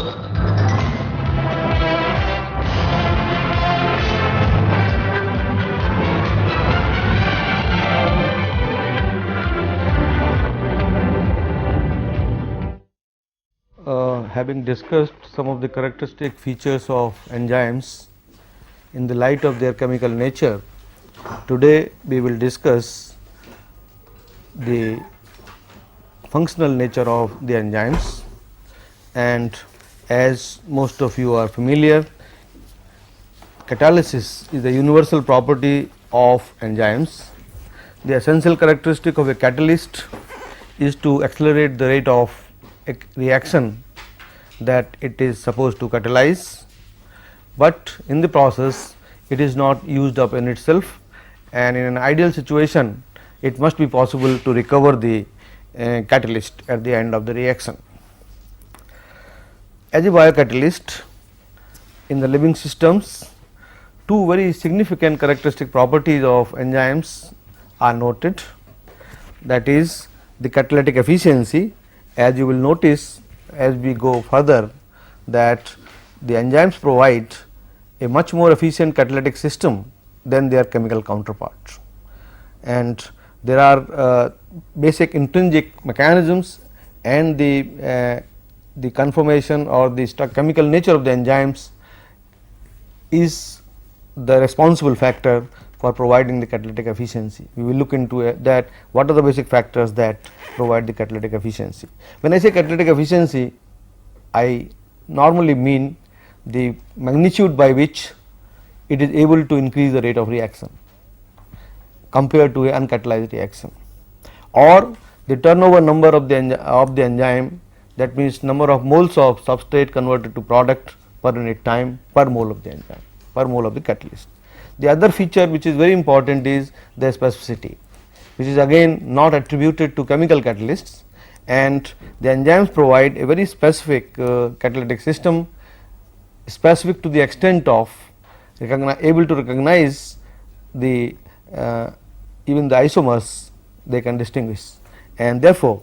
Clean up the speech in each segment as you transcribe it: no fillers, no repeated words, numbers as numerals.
Having discussed some of the characteristic features of enzymes in the light of their chemical nature, today we will discuss the functional nature of the enzymes. And as most of you are familiar, catalysis is the universal property of enzymes. The essential characteristic of a catalyst is to accelerate the rate of a reaction that it is supposed to catalyze, but in the process it is not used up in itself, and in an ideal situation it must be possible to recover the catalyst at the end of the reaction. As a biocatalyst in the living systems, two very significant characteristic properties of enzymes are noted, that is the catalytic efficiency. As you will notice as we go further that the enzymes provide a much more efficient catalytic system than their chemical counterparts, and there are basic intrinsic mechanisms, and the conformation or the chemical nature of the enzymes is the responsible factor for providing the catalytic efficiency. We will look into that what are the basic factors that provide the catalytic efficiency. When I say catalytic efficiency, I normally mean the magnitude by which it is able to increase the rate of reaction compared to an uncatalyzed reaction, or the turnover number of the enzyme, that means number of moles of substrate converted to product per unit time per mole of the enzyme, per mole of the catalyst. The other feature which is very important is the specificity, which is again not attributed to chemical catalysts, and the enzymes provide a very specific catalytic system, specific to the extent of able to recognize the even the isomers they can distinguish, and therefore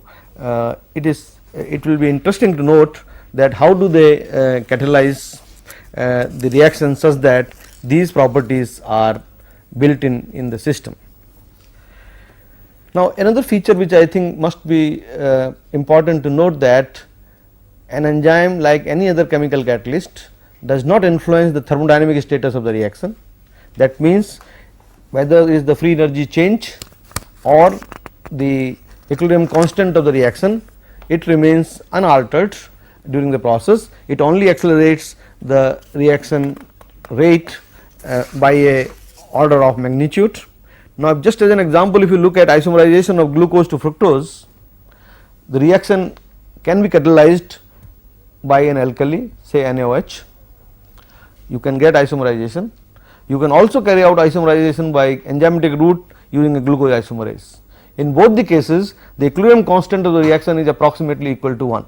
it will be interesting to note that how do they catalyze the reaction such that these properties are built in the system. Now, another feature which I think must be important to note, that an enzyme, like any other chemical catalyst, does not influence the thermodynamic status of the reaction. That means, whether it is the free energy change or the equilibrium constant of the reaction, it remains unaltered during the process. It only accelerates the reaction rate by a order of magnitude. Now, just as an example, if you look at isomerization of glucose to fructose, the reaction can be catalyzed by an alkali, say NaOH. You can get isomerization. You can also carry out isomerization by enzymatic route using a glucose isomerase. In both the cases, the equilibrium constant of the reaction is approximately equal to 1.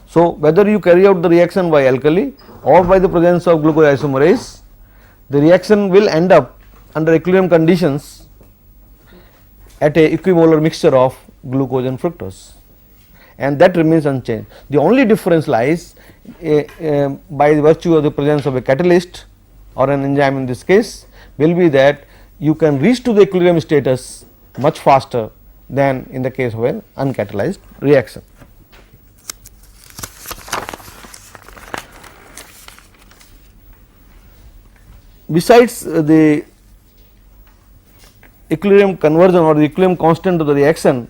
So, whether you carry out the reaction by alkali or by the presence of glucose isomerase, the reaction will end up under equilibrium conditions at a equimolar mixture of glucose and fructose, and that remains unchanged. The only difference lies by virtue of the presence of a catalyst or an enzyme in this case will be that you can reach to the equilibrium status much faster than in the case of an uncatalyzed reaction. Besides the equilibrium conversion or the equilibrium constant of the reaction,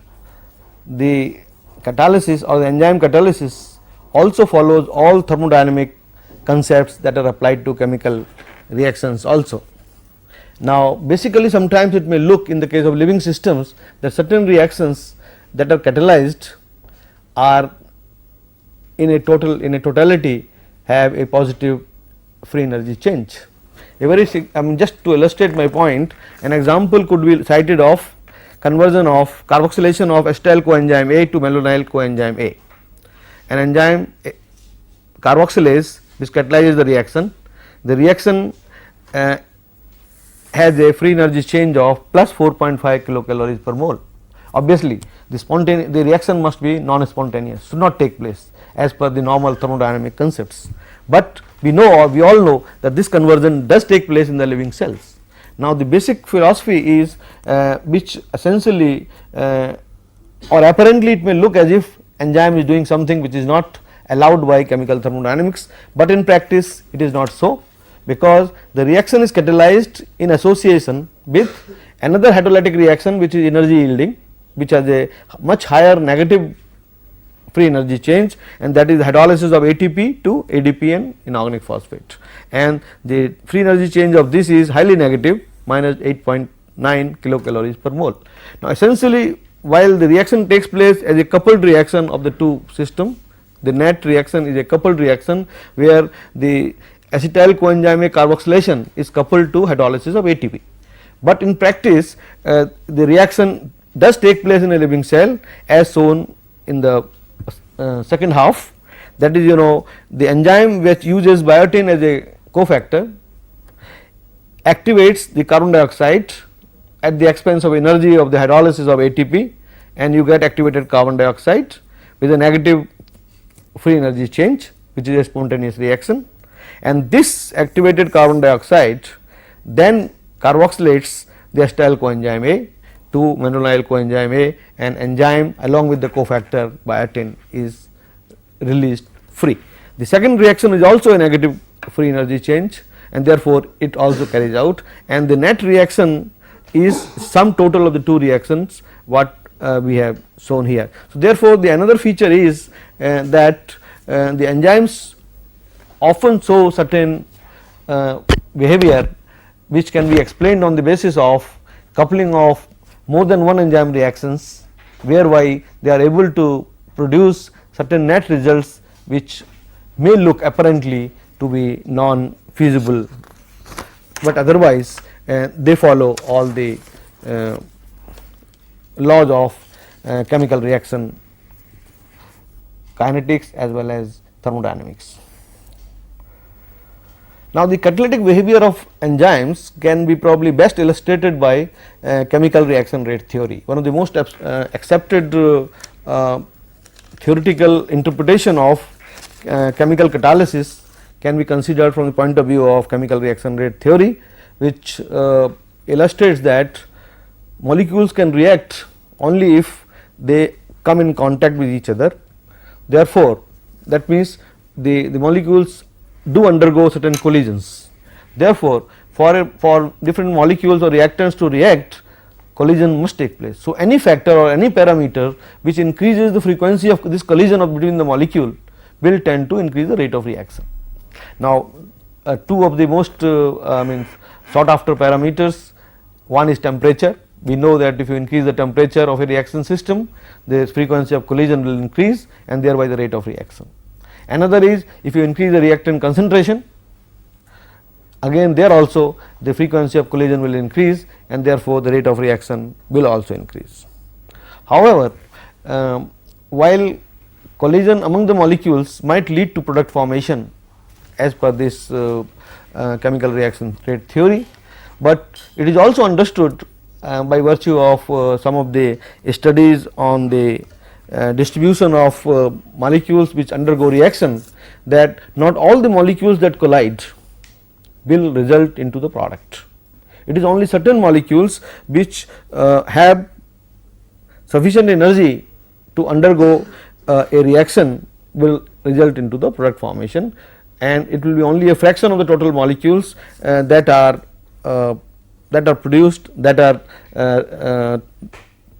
the catalysis or the enzyme catalysis also follows all thermodynamic concepts that are applied to chemical reactions also. Now, basically sometimes it may look in the case of living systems that certain reactions that are catalyzed are in a totality have a positive free energy change. A very just to illustrate my point, an example could be cited of conversion of carboxylation of acetyl coenzyme A to malonyl coenzyme A. An enzyme carboxylase which catalyzes the reaction has a free energy change of plus 4.5 kilocalories per mole. Obviously, the reaction must be non-spontaneous, should not take place, as per the normal thermodynamic concepts, but we all know that this conversion does take place in the living cells. Now, the basic philosophy is which essentially or apparently it may look as if enzyme is doing something which is not allowed by chemical thermodynamics, but in practice it is not so, because the reaction is catalyzed in association with another hydrolytic reaction which is energy yielding, which has a much higher negative free energy change, and that is hydrolysis of ATP to ADP and inorganic phosphate, and the free energy change of this is highly negative, minus 8.9 kilocalories per mole. Now, essentially while the reaction takes place as a coupled reaction of the two system, the net reaction is a coupled reaction where the acetyl coenzyme A carboxylation is coupled to hydrolysis of ATP, but in practice the reaction does take place in a living cell as shown in the second half, that is the enzyme which uses biotin as a cofactor activates the carbon dioxide at the expense of energy of the hydrolysis of ATP, and you get activated carbon dioxide with a negative free energy change, which is a spontaneous reaction, and this activated carbon dioxide then carboxylates the acetyl coenzyme A to manonyl coenzyme A, and enzyme along with the cofactor biotin is released free. The second reaction is also a negative free energy change, and therefore it also carries out, and the net reaction is sum total of the two reactions what we have shown here. So, therefore, the another feature is that the enzymes often show certain behavior which can be explained on the basis of coupling of more than one enzyme reactions, whereby they are able to produce certain net results which may look apparently to be non feasible, but otherwise they follow all the laws of chemical reaction kinetics as well as thermodynamics. Now, the catalytic behavior of enzymes can be probably best illustrated by chemical reaction rate theory. One of the most accepted theoretical interpretation of chemical catalysis can be considered from the point of view of chemical reaction rate theory, which illustrates that molecules can react only if they come in contact with each other. Therefore, that means the molecules do undergo certain collisions. Therefore, for different molecules or reactants to react, collision must take place. So, any factor or any parameter which increases the frequency of this collision between the molecule will tend to increase the rate of reaction. Now, two of the most sought after parameters, one is temperature. We know that if you increase the temperature of a reaction system, the frequency of collision will increase and thereby the rate of reaction. Another is if you increase the reactant concentration, again there also the frequency of collision will increase and therefore the rate of reaction will also increase. However, while collision among the molecules might lead to product formation as per this chemical reaction rate theory, but it is also understood by virtue of some of the studies on the distribution of molecules which undergo reaction, that not all the molecules that collide will result into the product. It is only certain molecules which have sufficient energy to undergo a reaction will result into the product formation, and it will be only a fraction of the total molecules that are produced,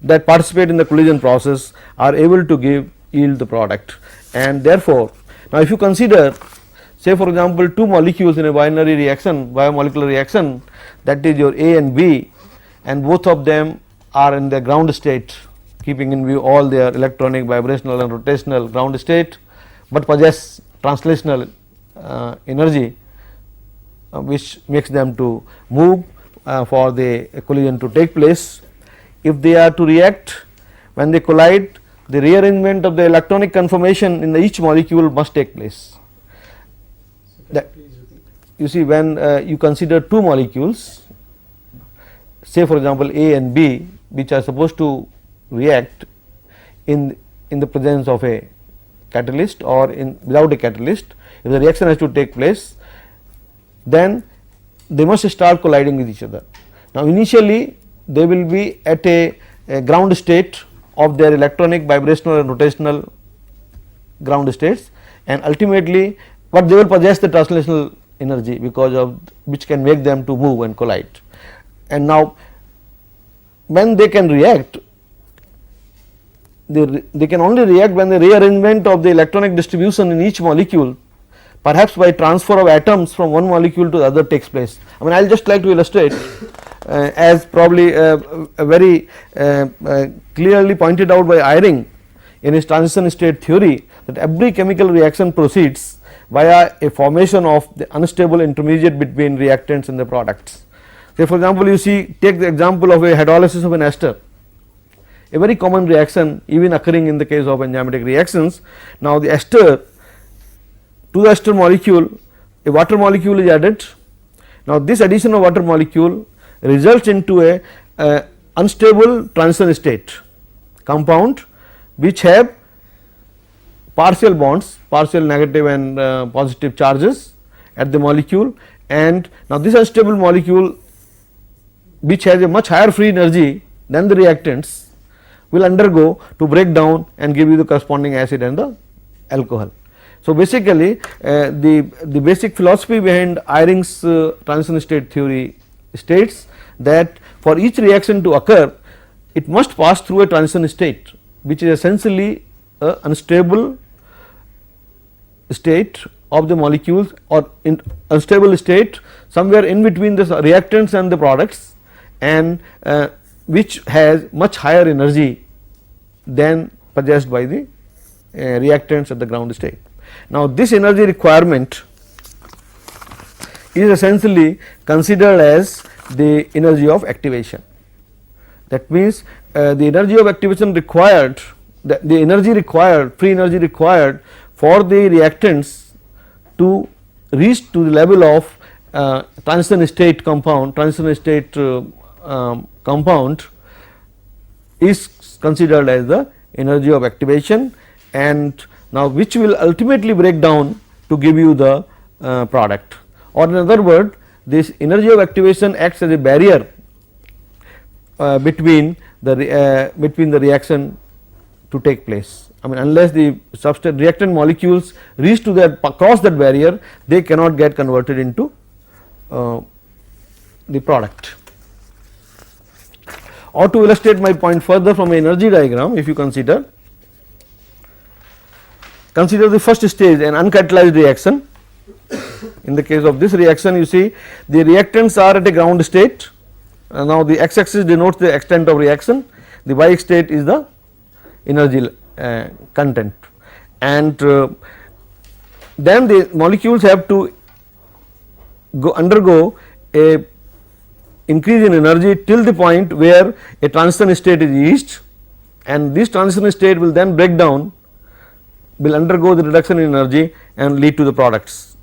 that participate in the collision process are able to yield the product. And therefore, now if you consider, say for example, two molecules in a binary reaction, biomolecular reaction, that is your A and B, and both of them are in the ground state, keeping in view all their electronic, vibrational and rotational ground state, but possess translational energy which makes them to move for the collision to take place. If they are to react, when they collide, the rearrangement of the electronic conformation in each molecule must take place. You see, when you consider two molecules, say for example A and B, which are supposed to react in the presence of a catalyst or without a catalyst, if the reaction has to take place, then they must start colliding with each other. Now, initially they will be at a ground state of their electronic, vibrational and rotational ground states, and ultimately but they will possess the translational energy because of which can make them to move and collide. And now, when they can react, they can only react when the rearrangement of the electronic distribution in each molecule, perhaps by transfer of atoms from one molecule to the other, takes place. I mean, I will just like to illustrate as probably a very clearly pointed out by Eyring in his transition state theory, that every chemical reaction proceeds via a formation of the unstable intermediate between reactants and the products. Say for example, you see, take the example of a hydrolysis of an ester, a very common reaction even occurring in the case of enzymatic reactions. Now, the ester, to the ester molecule a water molecule is added. Now, this addition of water molecule results into a unstable transition state compound which have partial bonds, partial negative and positive charges at the molecule, and now this unstable molecule which has a much higher free energy than the reactants will undergo to break down and give you the corresponding acid and the alcohol. So, basically the basic philosophy behind Eyring's transition state theory states that for each reaction to occur, it must pass through a transition state which is essentially a unstable state of the molecules, or unstable state somewhere in between the reactants and the products, and which has much higher energy than possessed by the reactants at the ground state. Now, this energy requirement is essentially considered as the energy of activation. That means, the energy of activation required, the energy required, free energy required for the reactants to reach to the level of transition state compound, compound is considered as the energy of activation, and now which will ultimately break down to give you the product. Or in other word, this energy of activation acts as a barrier between the reaction to take place. I mean, unless the substrate reactant molecules reach to that, cross that barrier, they cannot get converted into the product. Or to illustrate my point further from an energy diagram, if you consider the first stage, an uncatalyzed reaction. In the case of this reaction, you see the reactants are at a ground state. Now, the x axis denotes the extent of reaction, the y state is the energy content, and then the molecules have to undergo a increase in energy till the point where a transition state is reached, and this transition state will then break down, will undergo the reduction in energy and lead to the products.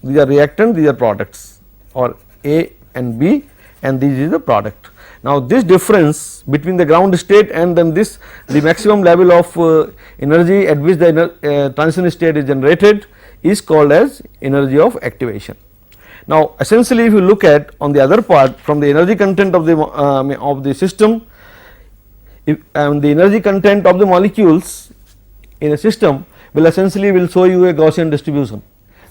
These are reactants, these are products, or A and B, and this is the product. Now, this difference between the ground state and then this, the maximum level of energy at which the transition state is generated, is called as energy of activation. Now, essentially if you look at on the other part, from the energy content of the system, the energy content of the molecules in a system will essentially show you a Gaussian distribution.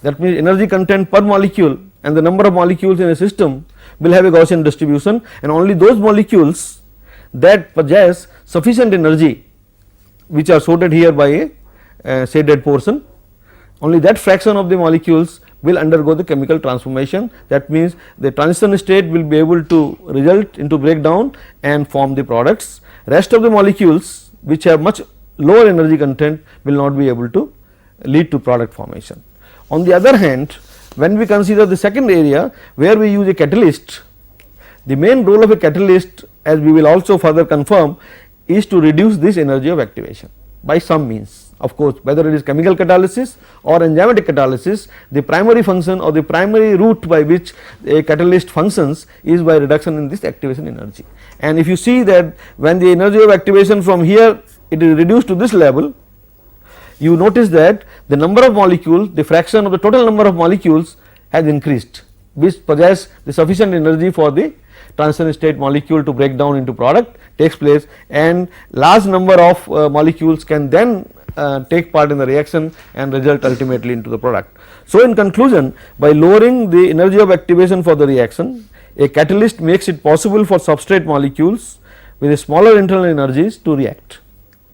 That means, energy content per molecule and the number of molecules in a system will have a Gaussian distribution, and only those molecules that possess sufficient energy, which are sorted here by a shaded portion, only that fraction of the molecules will undergo the chemical transformation. That means, the transition state will be able to result into breakdown and form the products. Rest of the molecules which have much lower energy content will not be able to lead to product formation. On the other hand, when we consider the second area where we use a catalyst, the main role of a catalyst, as we will also further confirm, is to reduce this energy of activation by some means. Of course, whether it is chemical catalysis or enzymatic catalysis, the primary function or the primary route by which a catalyst functions is by reduction in this activation energy. And if you see that when the energy of activation from here it is reduced to this level, you notice that the number of molecules, the fraction of the total number of molecules has increased, which possess the sufficient energy for the transition state molecule to break down into product takes place, and large number of molecules can then take part in the reaction and result ultimately into the product. So, in conclusion, by lowering the energy of activation for the reaction, a catalyst makes it possible for substrate molecules with a smaller internal energies to react.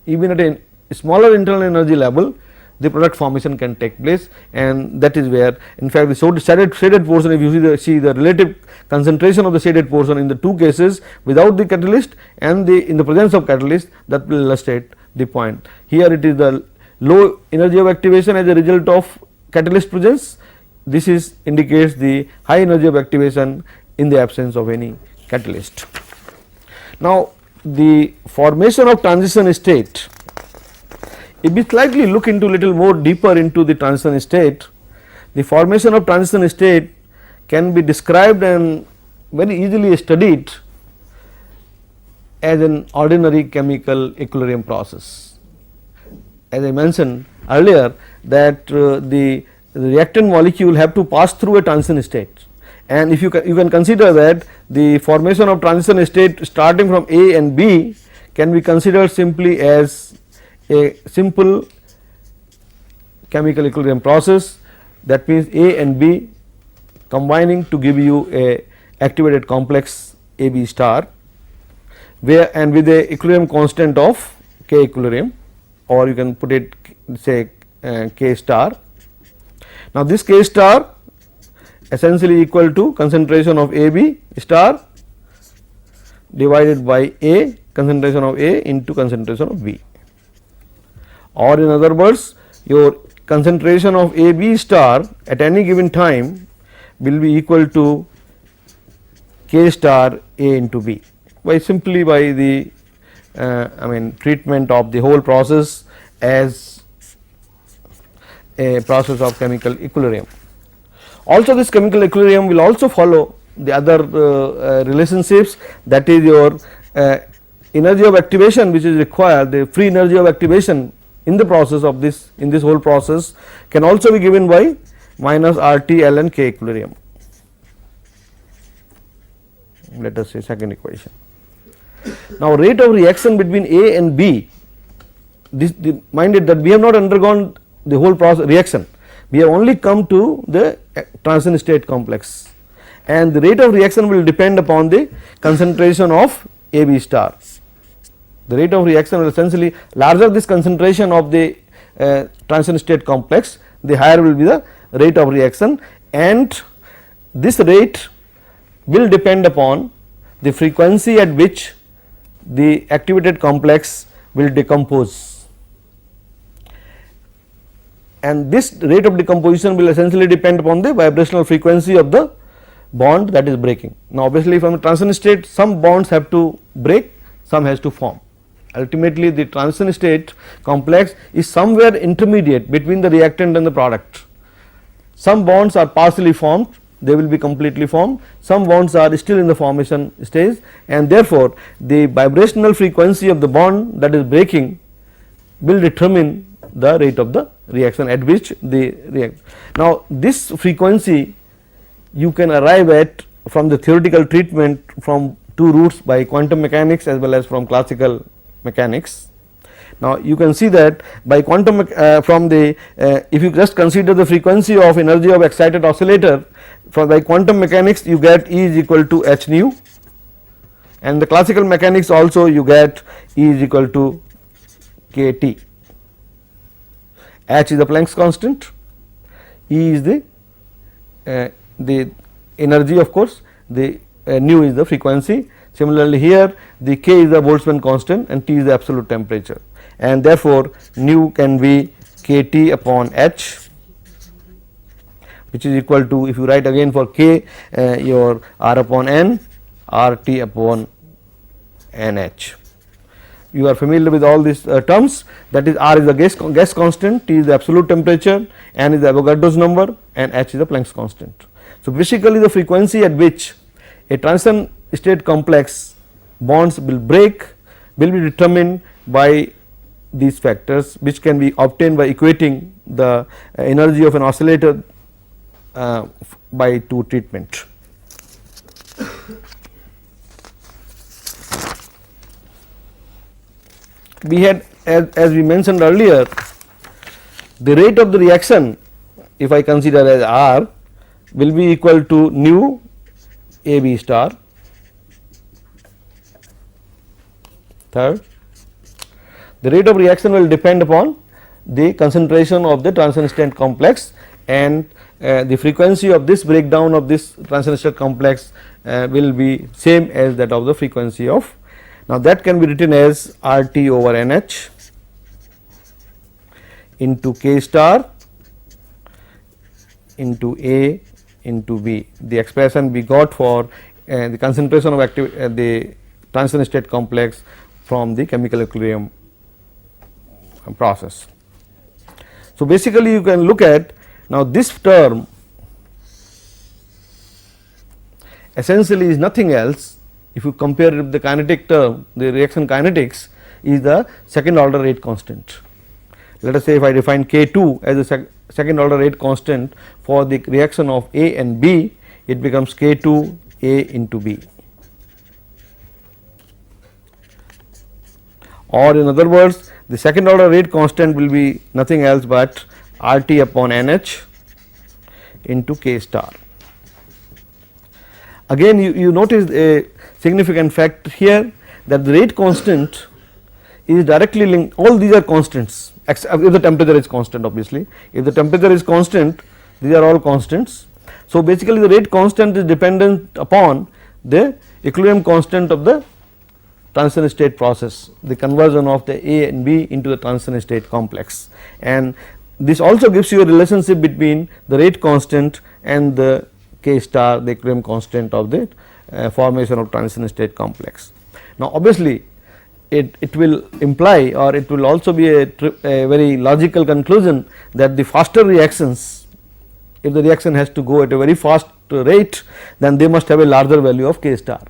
Even at a smaller internal energy level, the product formation can take place, and that is where in fact the shaded portion, if you see the relative concentration of the shaded portion in the two cases without the catalyst and in the presence of catalyst, that will illustrate the point. Here it is the low energy of activation as a result of catalyst presence. This indicates the high energy of activation in the absence of any catalyst. Now, the formation of transition state, if we slightly look into little more deeper into the transition state, the formation of transition state can be described and very easily studied as an ordinary chemical equilibrium process. As I mentioned earlier that the reactant molecule have to pass through a transition state, and if you can consider that the formation of transition state starting from A and B can be considered simply as a simple chemical equilibrium process. That means A and B combining to give you a activated complex AB star, where and with a equilibrium constant of K equilibrium, or you can put it say K star. Now, this K star essentially equal to concentration of AB star divided by A, concentration of A into concentration of B, or in other words your concentration of AB star at any given time will be equal to K star A into B, by simply by the treatment of the whole process as a process of chemical equilibrium. Also, this chemical equilibrium will also follow the other relationships, that is your energy of activation which is required, the free energy of activation in the process of this, in this whole process can also be given by minus RT ln K equilibrium. Let us say second equation. Now, rate of reaction between A and B, minded that we have not undergone the whole process reaction, we have only come to the transition state complex, and the rate of reaction will depend upon the concentration of AB star. The rate of reaction will essentially, larger this concentration of the transition state complex, the higher will be the rate of reaction, and this rate will depend upon the frequency at which the activated complex will decompose, and this rate of decomposition will essentially depend upon the vibrational frequency of the bond that is breaking. Now, obviously from the transition state some bonds have to break, some has to form. Ultimately the transition state complex is somewhere intermediate between the reactant and the product. Some bonds are partially formed, they will be completely formed, some bonds are still in the formation stage, and therefore the vibrational frequency of the bond that is breaking will determine the rate of the reaction at which the react. Now, this frequency you can arrive at from the theoretical treatment from two routes, by quantum mechanics as well as from classical mechanics. Now, you can see that by quantum from the if you just consider the frequency of energy of excited oscillator, from by quantum mechanics you get E is equal to h nu, and the classical mechanics also you get E is equal to k T. H is the Planck's constant, E is the energy, of course, the nu is the frequency. Similarly, here the K is the Boltzmann constant and T is the absolute temperature, and therefore nu can be K T upon H, which is equal to, if you write again for K, your R upon N, R T upon N H. You are familiar with all these terms, that is R is the gas constant, T is the absolute temperature, N is the Avogadro's number, and H is the Planck's constant. So, basically the frequency at which a transition state complex bonds will break will be determined by these factors, which can be obtained by equating the energy of an oscillator by two treatment. We had, as we mentioned earlier, the rate of the reaction, if I consider as R, will be equal to nu A B star. Third, the rate of reaction will depend upon the concentration of the transition state complex, and the frequency of this breakdown of this transition state complex will be same as that of the frequency of. Now, that can be written as R T over N H into K star into A into B, the expression we got for the concentration of the transition state complex from the chemical equilibrium process. So, basically you can look at now this term essentially is nothing else. If you compare it with the kinetic term, the reaction kinetics is the second order rate constant. Let us say if I define K2 as a second order rate constant for the reaction of A and B, it becomes K2 A into B, or in other words the second order rate constant will be nothing else but R T upon N H into K star. Again you notice a significant fact here, that the rate constant is directly linked, all these are constants except if the temperature is constant. Obviously, if the temperature is constant, these are all constants. So, basically the rate constant is dependent upon the equilibrium constant of the transition state process, the conversion of the A and B into the transition state complex, and this also gives you a relationship between the rate constant and the K star, the equilibrium constant of the formation of transition state complex. Now, obviously it will imply, or it will also be a very logical conclusion, that the faster reactions, if the reaction has to go at a very fast rate, then they must have a larger value of K star.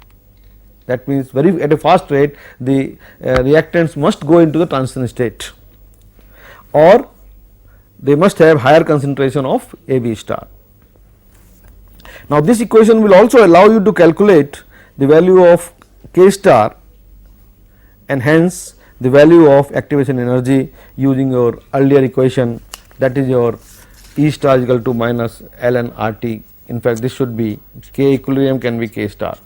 That means, very at a fast rate the reactants must go into the transition state, or they must have higher concentration of A B star. Now, this equation will also allow you to calculate the value of K star and hence the value of activation energy using your earlier equation, that is your E star is equal to minus ln RT. In fact, this should be K equilibrium can be K star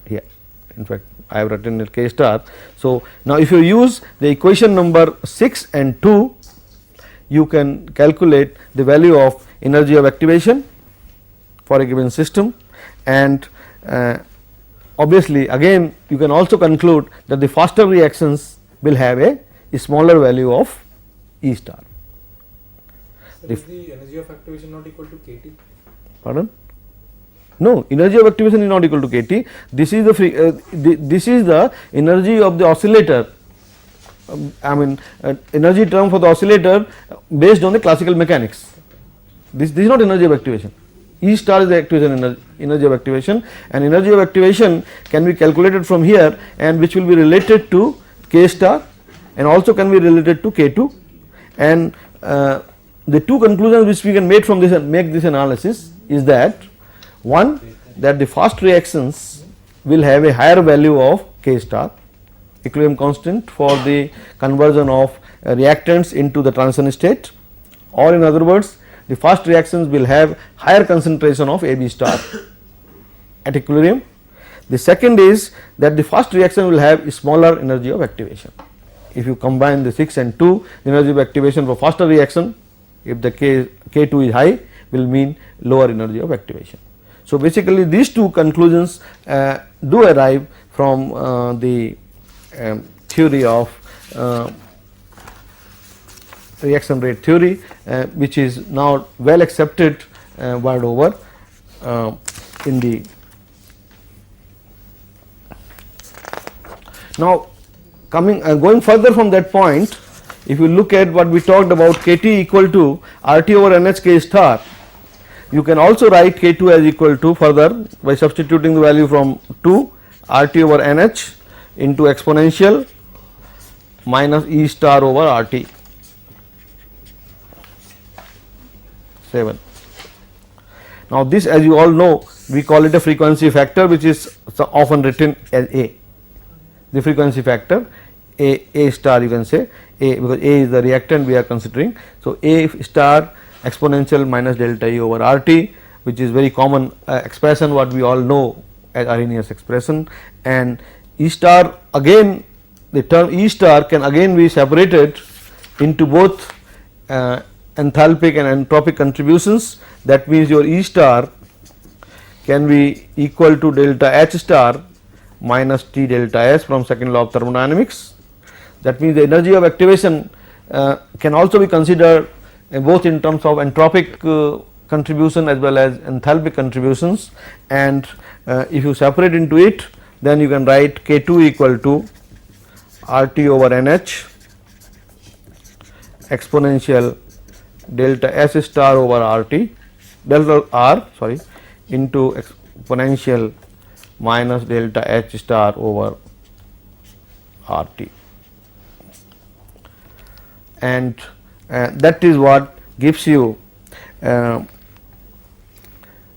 here. In fact, I have written it K star. So, now if you use the equation number 6 and 2, you can calculate the value of energy of activation for a given system, and obviously again you can also conclude that the faster reactions will have a smaller value of E star. So, is the energy of activation not equal to KT? Pardon? No, energy of activation is not equal to KT. This is the energy of the oscillator. I mean energy term for the oscillator based on the classical mechanics. This is not energy of activation. E star is the activation energy of activation, and energy of activation can be calculated from here, and which will be related to K star and also can be related to K2, and the two conclusions which we can make from this analysis is that, one, that the fast reactions will have a higher value of K star, equilibrium constant for the conversion of reactants into the transition state, or in other words the fast reactions will have higher concentration of A B star at equilibrium. The second is that the fast reaction will have smaller energy of activation. If you combine the 6 and 2, the energy of activation for faster reaction, if the K2 is high, will mean lower energy of activation. So, basically these two conclusions do arrive from the theory of reaction rate theory, which is now well accepted world over in the. Now, going further from that point, if you look at what we talked about KT equal to RT over NH K star, you can also write K2 as equal to further by substituting the value from 2 RT over NH into exponential minus E star over RT 7. Now, this as you all know we call it a frequency factor, which is often written as A, the frequency factor A star, you can say A, because A is the reactant we are considering. So, A star exponential minus delta E over RT, which is very common expression what we all know as Arrhenius expression, and E star, again the term E star can again be separated into both enthalpic and entropic contributions. That means your E star can be equal to delta H star minus T delta S from second law of thermodynamics. That means the energy of activation can also be considered both in terms of entropic contribution as well as enthalpic contributions, and if you separate into it, then you can write K2 equal to RT over NH exponential delta S star over RT delta R into exponential minus delta H star over RT, and that is what gives you.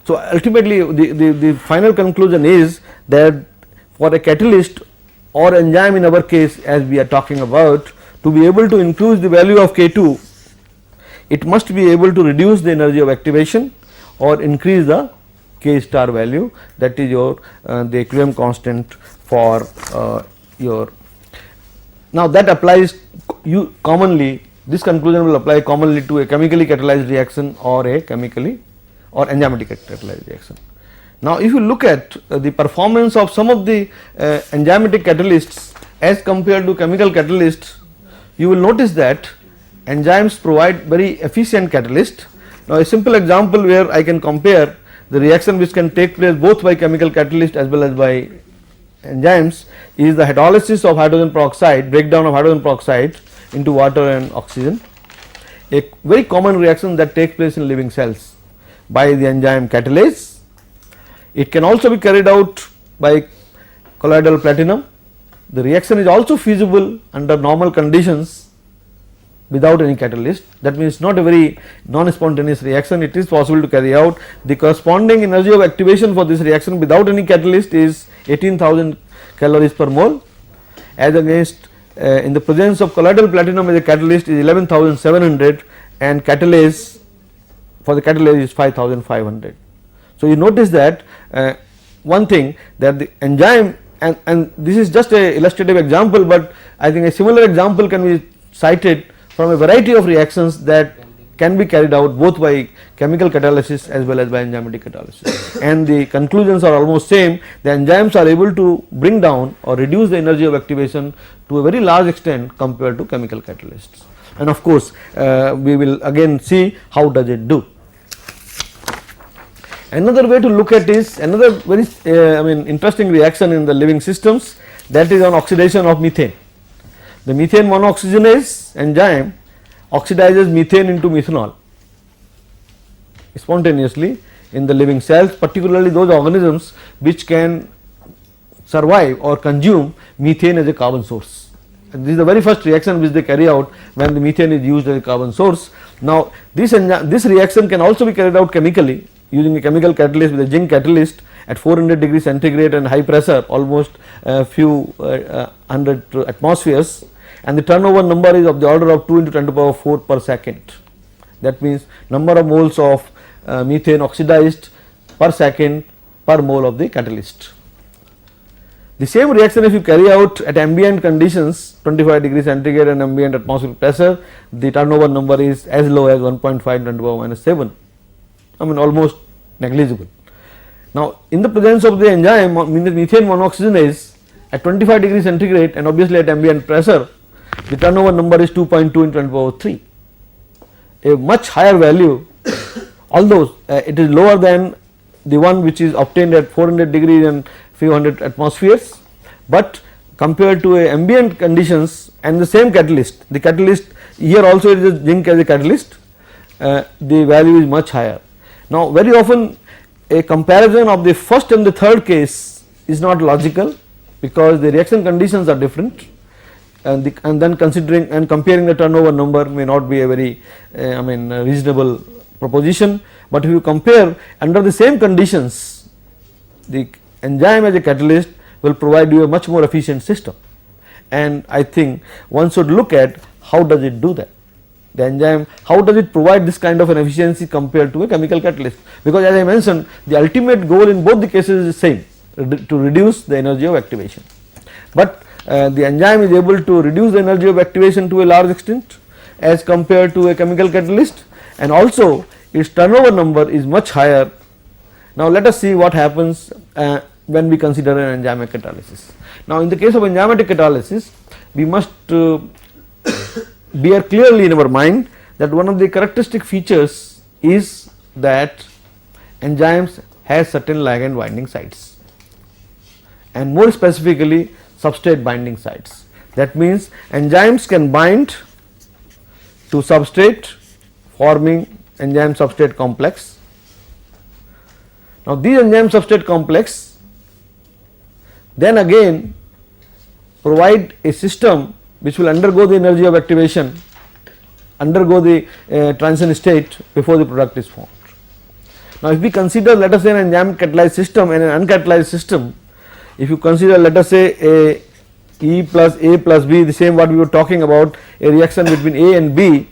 So, ultimately the final conclusion is that for a catalyst or enzyme in our case, as we are talking about, to be able to increase the value of K2, it must be able to reduce the energy of activation or increase the K star value, that is your the equilibrium constant for your. Now, that applies you commonly, this conclusion will apply commonly to a chemically catalyzed reaction or a chemically or enzymatic catalyzed reaction. Now, if you look at the performance of some of the enzymatic catalysts as compared to chemical catalysts, you will notice that enzymes provide very efficient catalyst. Now, a simple example where I can compare the reaction which can take place both by chemical catalyst as well as by enzymes is the hydrolysis of hydrogen peroxide, breakdown of hydrogen peroxide into water and oxygen, a very common reaction that takes place in living cells by the enzyme catalase. It can also be carried out by colloidal platinum. The reaction is also feasible under normal conditions without any catalyst. That means not a very non-spontaneous reaction, it is possible to carry out. The corresponding energy of activation for this reaction without any catalyst is 18,000 calories per mole, as against in the presence of colloidal platinum as a catalyst is 11,700, and catalase for the catalase is 5,500. So, you notice that one thing that the enzyme, and this is just a illustrative example, but I think a similar example can be cited from a variety of reactions that can be carried out both by chemical catalysis as well as by enzymatic catalysis, and the conclusions are almost same. The enzymes are able to bring down or reduce the energy of activation to a very large extent compared to chemical catalysts, and of course, we will again see how does it do. Another way to look at is another very interesting reaction in the living systems, that is on oxidation of methane. The methane monooxygenase enzyme oxidizes methane into methanol spontaneously in the living cells, particularly those organisms which can survive or consume methane as a carbon source. And this is the very first reaction which they carry out when the methane is used as a carbon source. Now, this reaction can also be carried out chemically using a chemical catalyst with a zinc catalyst at 400 degrees centigrade and high pressure, almost a few hundred atmospheres, and the turnover number is of the order of 2 into 10 to the power 4 per second. That means number of moles of methane oxidized per second per mole of the catalyst. The same reaction if you carry out at ambient conditions 25 degrees centigrade and ambient atmospheric pressure, the turnover number is as low as 1.5 10 to the power minus 7, almost negligible. Now, in the presence of the enzyme methane monooxygenase at 25 degrees centigrade and obviously at ambient pressure, the turnover number is 2.2 into 10 to the power 3, a much higher value, although it is lower than the one which is obtained at 400 degrees and few hundred atmospheres, but compared to a ambient conditions and the same catalyst, the catalyst here also it is zinc as a catalyst, the value is much higher. Now, very often a comparison of the first and the third case is not logical because the reaction conditions are different. and then considering and comparing the turnover number may not be a very reasonable proposition, but if you compare under the same conditions, the enzyme as a catalyst will provide you a much more efficient system, and I think one should look at how does it do that. The enzyme, how does it provide this kind of an efficiency compared to a chemical catalyst, because as I mentioned, the ultimate goal in both the cases is the same, to reduce the energy of activation, but the enzyme is able to reduce the energy of activation to a large extent as compared to a chemical catalyst, and also its turnover number is much higher. Now let us see what happens when we consider an enzymatic catalysis. Now in the case of enzymatic catalysis, we must bear clearly in our mind that one of the characteristic features is that enzymes has certain ligand binding sites, and more specifically substrate binding sites. That means enzymes can bind to substrate, forming enzyme substrate complex. Now these enzyme substrate complex then again provide a system which will undergo the energy of activation, undergo the transition state before the product is formed. Now if we consider, let us say, an enzyme catalyzed system and an uncatalyzed system, if you consider, let us say, a E plus A plus B, the same what we were talking about, a reaction between A and B,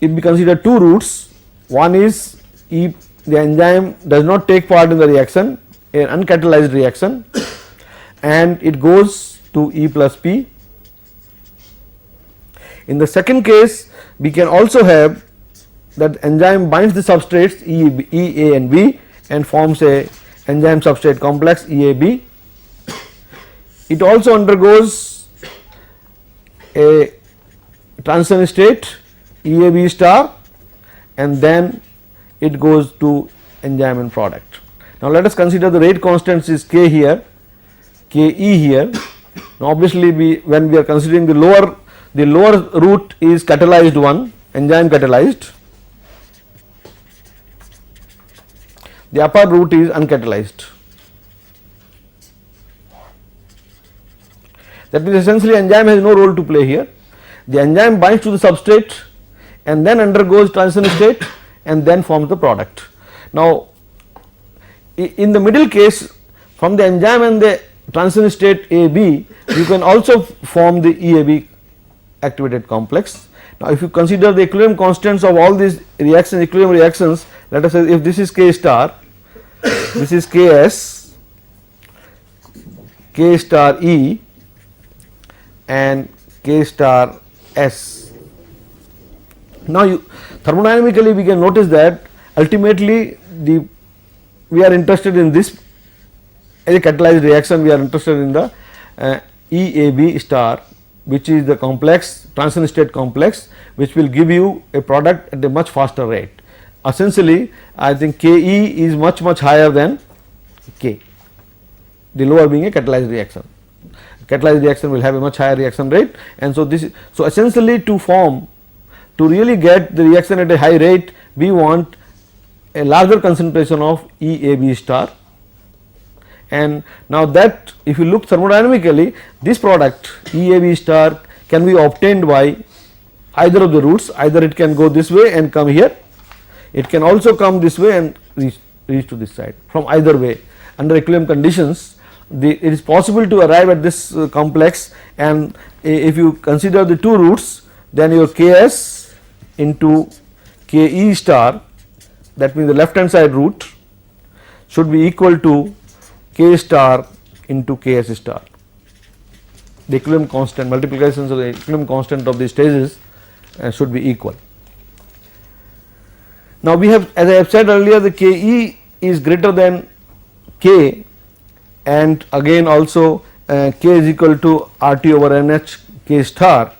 if we consider two routes, one is E, the enzyme does not take part in the reaction, an uncatalyzed reaction, and it goes to E plus P. In the second case, we can also have that enzyme binds the substrates E, A and B and forms a enzyme substrate complex EAB. It also undergoes a transition state EAB star, and then it goes to enzyme and product. Now let us consider the rate constants is K here, Ke here. Now obviously when we are considering the lower route is catalyzed one, enzyme catalyzed, the upper route is uncatalyzed. That means essentially enzyme has no role to play here. The enzyme binds to the substrate and then undergoes transition state and then forms the product. Now in the middle case, from the enzyme and the transition state AB, you can also form the EAB activated complex. Now if you consider the equilibrium constants of all these reactions, equilibrium reactions, let us say if this is K star, this is Ks, K star E and K star S. Now thermodynamically we can notice that ultimately we are interested in this as a catalyzed reaction, we are interested in the EAB star, which is the complex transition state complex, which will give you a product at a much faster rate. Essentially I think Ke is much higher than K, the lower being a catalyzed reaction. Catalyzed reaction will have a much higher reaction rate, and so this is, so essentially to really get the reaction at a high rate, we want a larger concentration of EAB star. And now that if you look thermodynamically, this product EAB star can be obtained by either of the routes, either it can go this way and come here, it can also come this way and reach to this side. From either way, under equilibrium conditions, it is possible to arrive at this complex, and if you consider the two routes, then your Ks into Ke star, that means the left hand side route, should be equal to K star into Ks star. The equilibrium constant, multiplications of the equilibrium constant of these stages should be equal. Now we have, as I have said earlier, the Ke is greater than K, and again also K is equal to RT over NH K star.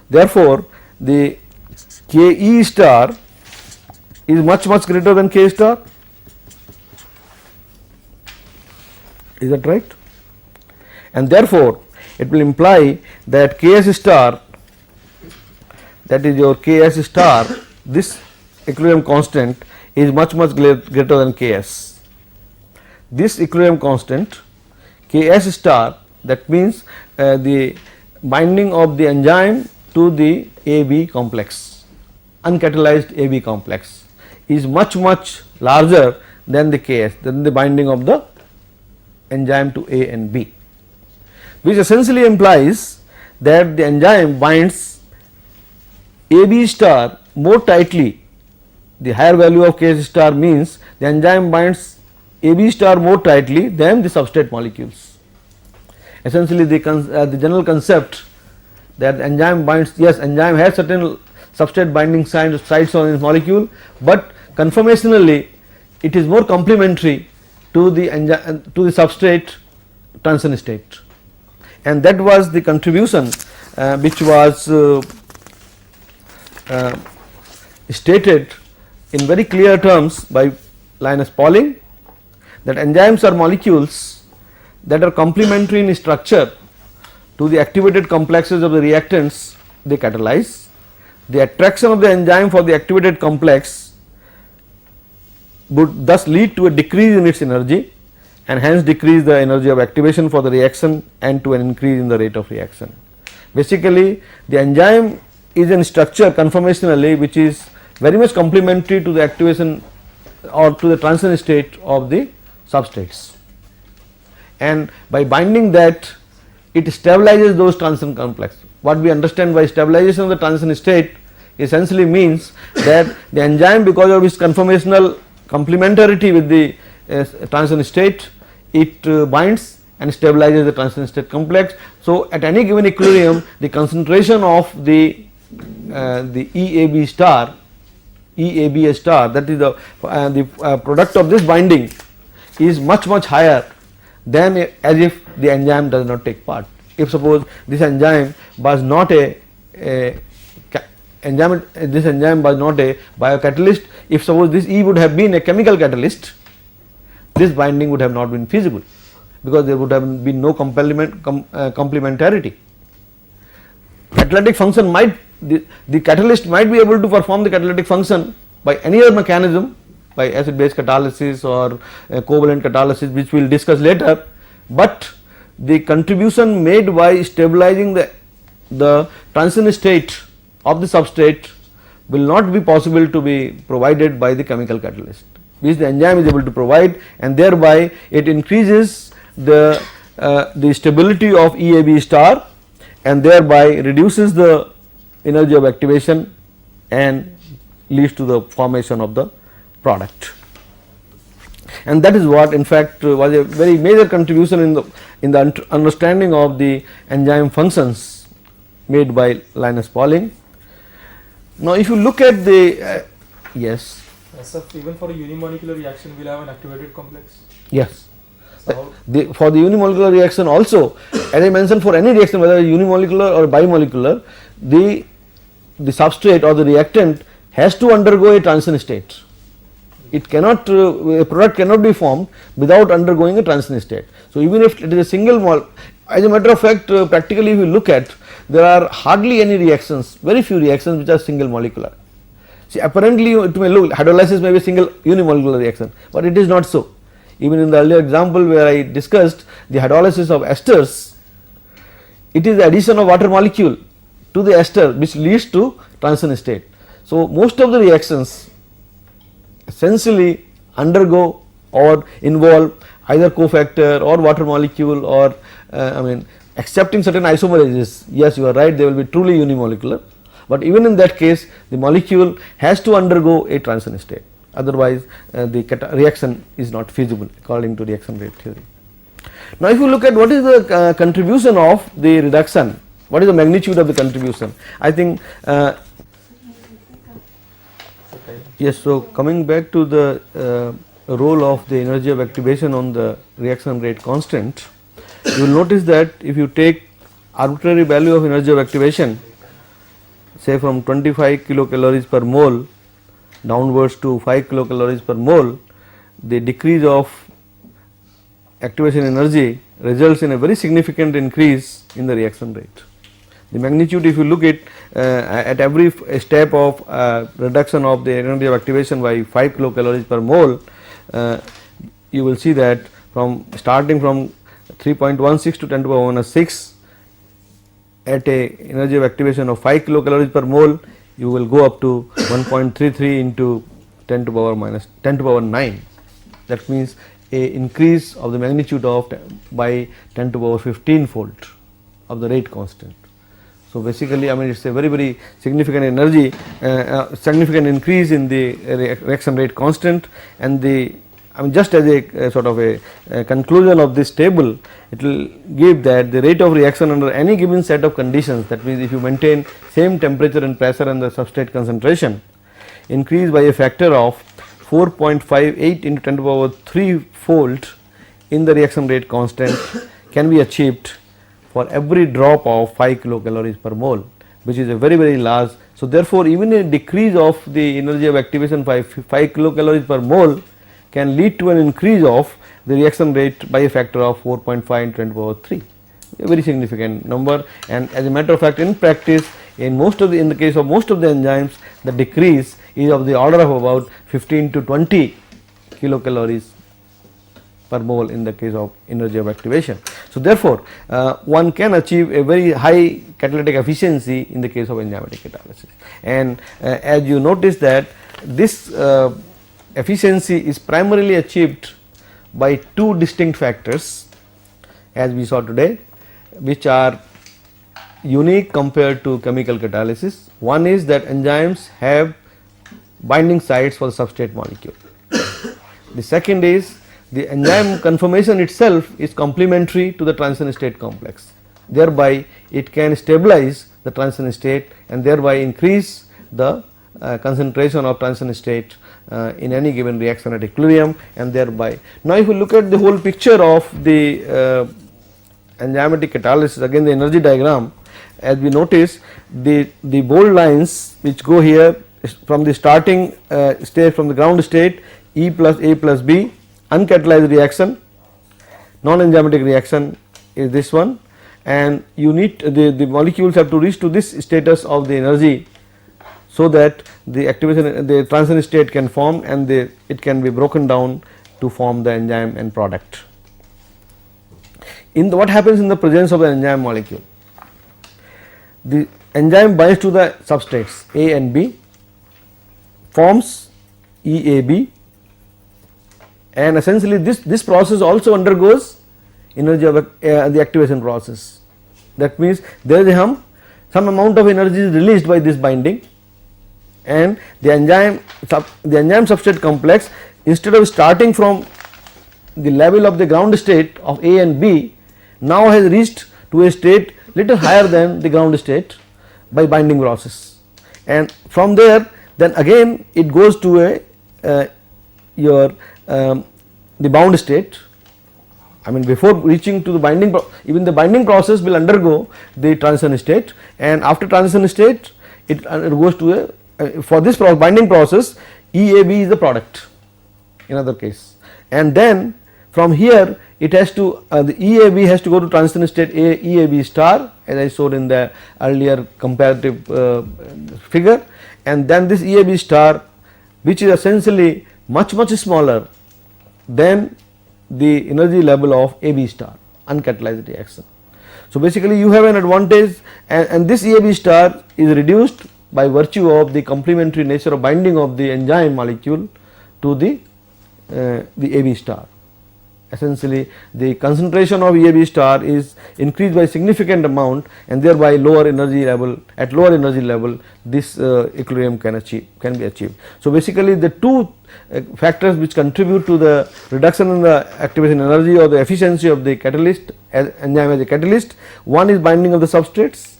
Therefore the Ke star is much greater than K star. Is that right? And therefore it will imply that Ks star, that is your Ks star, this equilibrium constant is much greater than Ks. This equilibrium constant Ks star That means the binding of the enzyme to the AB complex, uncatalyzed AB complex is much larger than the Ks, than the binding of the enzyme to A and B, which essentially implies that the enzyme binds AB star more tightly. The higher value of K star means the enzyme binds AB star more tightly than the substrate molecules. Essentially the general concept that the enzyme binds, yes, enzyme has certain substrate binding sites on its molecule, but conformationally it is more complementary to the enzyme, to the substrate transition state, and that was the contribution which was stated in very clear terms by Linus Pauling, that enzymes are molecules that are complementary in structure to the activated complexes of the reactants they catalyze. The attraction of the enzyme for the activated complex would thus lead to a decrease in its energy and hence decrease the energy of activation for the reaction and to an increase in the rate of reaction. Basically, the enzyme is in structure conformationally which is very much complementary to the activation or to the transition state of the substrates, and by binding that it stabilizes those transition complex. What we understand by stabilization of the transition state essentially means that the enzyme, because of its conformational complementarity with the transition state, it binds and stabilizes the transition state complex. So, at any given equilibrium the concentration of the EAB star, EABA star, that is the product of this binding, is much higher than as if the enzyme does not take part. If suppose this enzyme was not a biocatalyst, if suppose this E would have been a chemical catalyst, this binding would have not been feasible, because there would have been no complementarity. Catalytic function might, the catalyst might be able to perform the catalytic function by any other mechanism, by acid base catalysis or covalent catalysis, which we will discuss later, but the contribution made by stabilizing the transition state of the substrate will not be possible to be provided by the chemical catalyst, which the enzyme is able to provide, and thereby it increases the stability of EAB star and thereby reduces the energy of activation and leads to the formation of the product. And that is what in fact was a very major contribution in the understanding of the enzyme functions made by Linus Pauling. Now, if you look at the yes. So even for a unimolecular reaction, we will have an activated complex. Yes. So For the unimolecular reaction also, as I mentioned, for any reaction, whether unimolecular or bimolecular, the substrate or the reactant has to undergo a transition state. It cannot, a product cannot be formed without undergoing a transition state. So, even if it is a single as a matter of fact, practically if you look at, there are hardly any reactions, very few reactions which are single molecular. See, apparently it may look, hydrolysis may be a single unimolecular reaction, but it is not so. Even in the earlier example where I discussed the hydrolysis of esters, it is the addition of water molecule to the ester which leads to transition state. So, most of the reactions essentially undergo or involve either cofactor or water molecule or excepting certain isomerases. Yes, you are right, they will be truly unimolecular, but even in that case the molecule has to undergo a transition state, otherwise the reaction is not feasible according to reaction rate theory. Now, if you look at what is the contribution of the reduction, what is the magnitude of the contribution, I think yes. So, coming back to the role of the energy of activation on the reaction rate constant, you will notice that if you take arbitrary value of energy of activation, say from 25 kilocalories per mole downwards to 5 kilocalories per mole, the decrease of activation energy results in a very significant increase in the reaction rate. The magnitude, if you look at every step of reduction of the energy of activation by 5 kilocalories per mole, you will see that from starting from 3.16 to 10 to the power minus 6 at a energy of activation of 5 kilocalories per mole, you will go up to 1.33 into 10 to the power minus 10 to the power 9. That means a increase of the magnitude of by 10 to the power 15 fold of the rate constant. So, basically I mean it is a very significant energy, significant increase in the reaction rate constant, and the I mean just as a sort of a conclusion of this table, it will give that the rate of reaction under any given set of conditions, that means if you maintain same temperature and pressure and the substrate concentration, increase by a factor of 4.58 into 10 to the power 3 fold in the reaction rate constant can be achieved for every drop of 5 kilocalories per mole, which is a very large. So, therefore, even a decrease of the energy of activation by 5 kilocalories per mole can lead to an increase of the reaction rate by a factor of 4.5 into 10 to the power 3, a very significant number. And as a matter of fact, in practice, in the case of most of the enzymes, the decrease is of the order of about 15 to 20 kilocalories per mole in the case of energy of activation. So, therefore, one can achieve a very high catalytic efficiency in the case of enzymatic catalysis, and as you notice that this efficiency is primarily achieved by two distinct factors, as we saw today, which are unique compared to chemical catalysis. One is that enzymes have binding sites for the substrate molecule. The second is the enzyme conformation itself is complementary to the transition state complex, thereby it can stabilize the transition state and thereby increase the concentration of transition state in any given reaction at equilibrium, and thereby. Now, if you look at the whole picture of the enzymatic catalysis, again the energy diagram, as we notice the bold lines which go here from the starting state, from the ground state, E plus A plus B, uncatalyzed reaction, non-enzymatic reaction is this one, and you need the molecules have to reach to this status of the energy, so that the activation, the transition state can form, and it can be broken down to form the enzyme and product. In what happens in the presence of the enzyme molecule? The enzyme binds to the substrates A and B, forms EAB, and essentially this process also undergoes energy of the activation process. That means there is some amount of energy is released by this binding, and the enzyme substrate complex, instead of starting from the level of the ground state of A and B, now has reached to a state little higher than the ground state by binding process, and from there then again it goes to a the bound state. I mean, before reaching to the binding, even the binding process will undergo the transition state, and after transition state it goes to a for this binding process EAB is the product in other case, and then from here it has to the EAB has to go to transition state EAB star, as I showed in the earlier comparative figure, and then this EAB star, which is essentially much smaller than the energy level of AB star, uncatalyzed reaction. So, basically you have an advantage, and this EAB star is reduced by virtue of the complementary nature of binding of the enzyme molecule to the AB star. Essentially the concentration of EAB star is increased by significant amount, and thereby lower energy level, at lower energy level this equilibrium can be achieved. So, basically the two factors which contribute to the reduction in the activation energy or the efficiency of the catalyst as enzyme as a catalyst, one is binding of the substrates,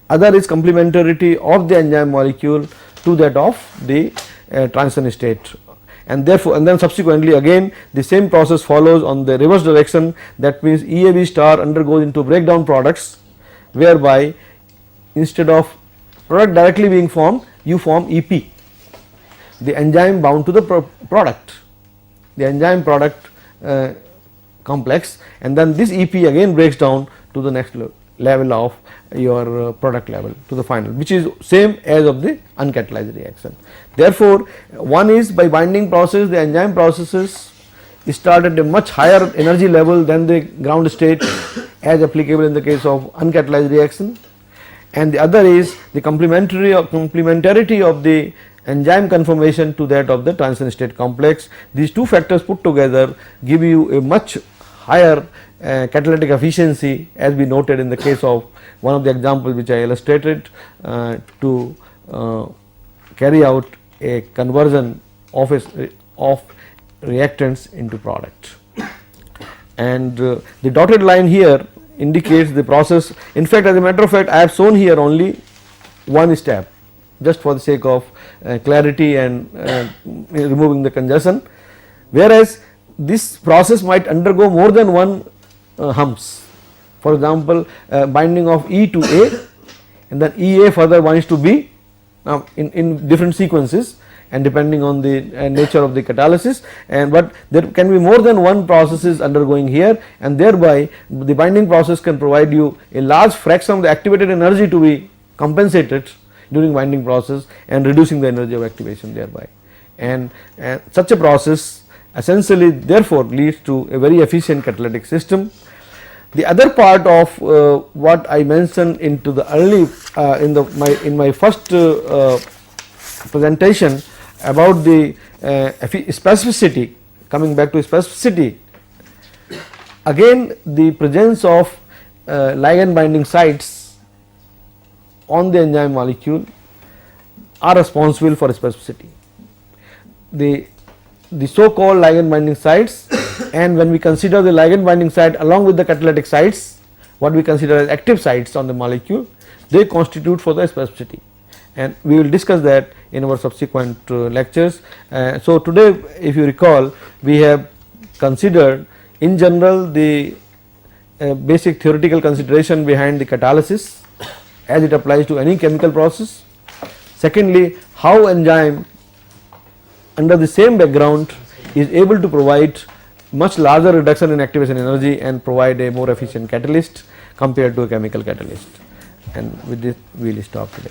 other is complementarity of the enzyme molecule to that of the transition state, and therefore and then subsequently again the same process follows on the reverse direction. That means EAB star undergoes into breakdown products, whereby instead of product directly being formed, you form EP, the enzyme bound to the product, the enzyme product complex, and then this EP again breaks down to the next level of your product level, to the final, which is same as of the uncatalyzed reaction. Therefore, one is by binding process the enzyme processes start at a much higher energy level than the ground state as applicable in the case of uncatalyzed reaction, and the other is the complementarity of the enzyme conformation to that of the transition state complex. These two factors put together give you a much higher catalytic efficiency, as we noted in the case of one of the examples which I illustrated, to carry out a conversion of reactants into product. And the dotted line here indicates the process. In fact, as a matter of fact, I have shown here only one step, just for the sake of clarity and removing the congestion, whereas this process might undergo more than one humps. For example, binding of E to A, and then EA further binds to B, in different sequences and depending on the nature of the catalysis, and but there can be more than one processes undergoing here, and thereby the binding process can provide you a large fraction of the activated energy to be compensated during binding process and reducing the energy of activation thereby, and such a process essentially therefore leads to a very efficient catalytic system. The other part of what I mentioned into the early in my first presentation about the specificity, coming back to specificity, again the presence of ligand binding sites on the enzyme molecule are responsible for specificity. The so called ligand binding sites, and when we consider the ligand binding site along with the catalytic sites, what we consider as active sites on the molecule, they constitute for the specificity, and we will discuss that in our subsequent lectures. So today, if you recall, we have considered in general the basic theoretical consideration behind the catalysis as it applies to any chemical process. Secondly, how enzyme under the same background is able to provide much larger reduction in activation energy and provide a more efficient catalyst compared to a chemical catalyst, and with this we will stop today.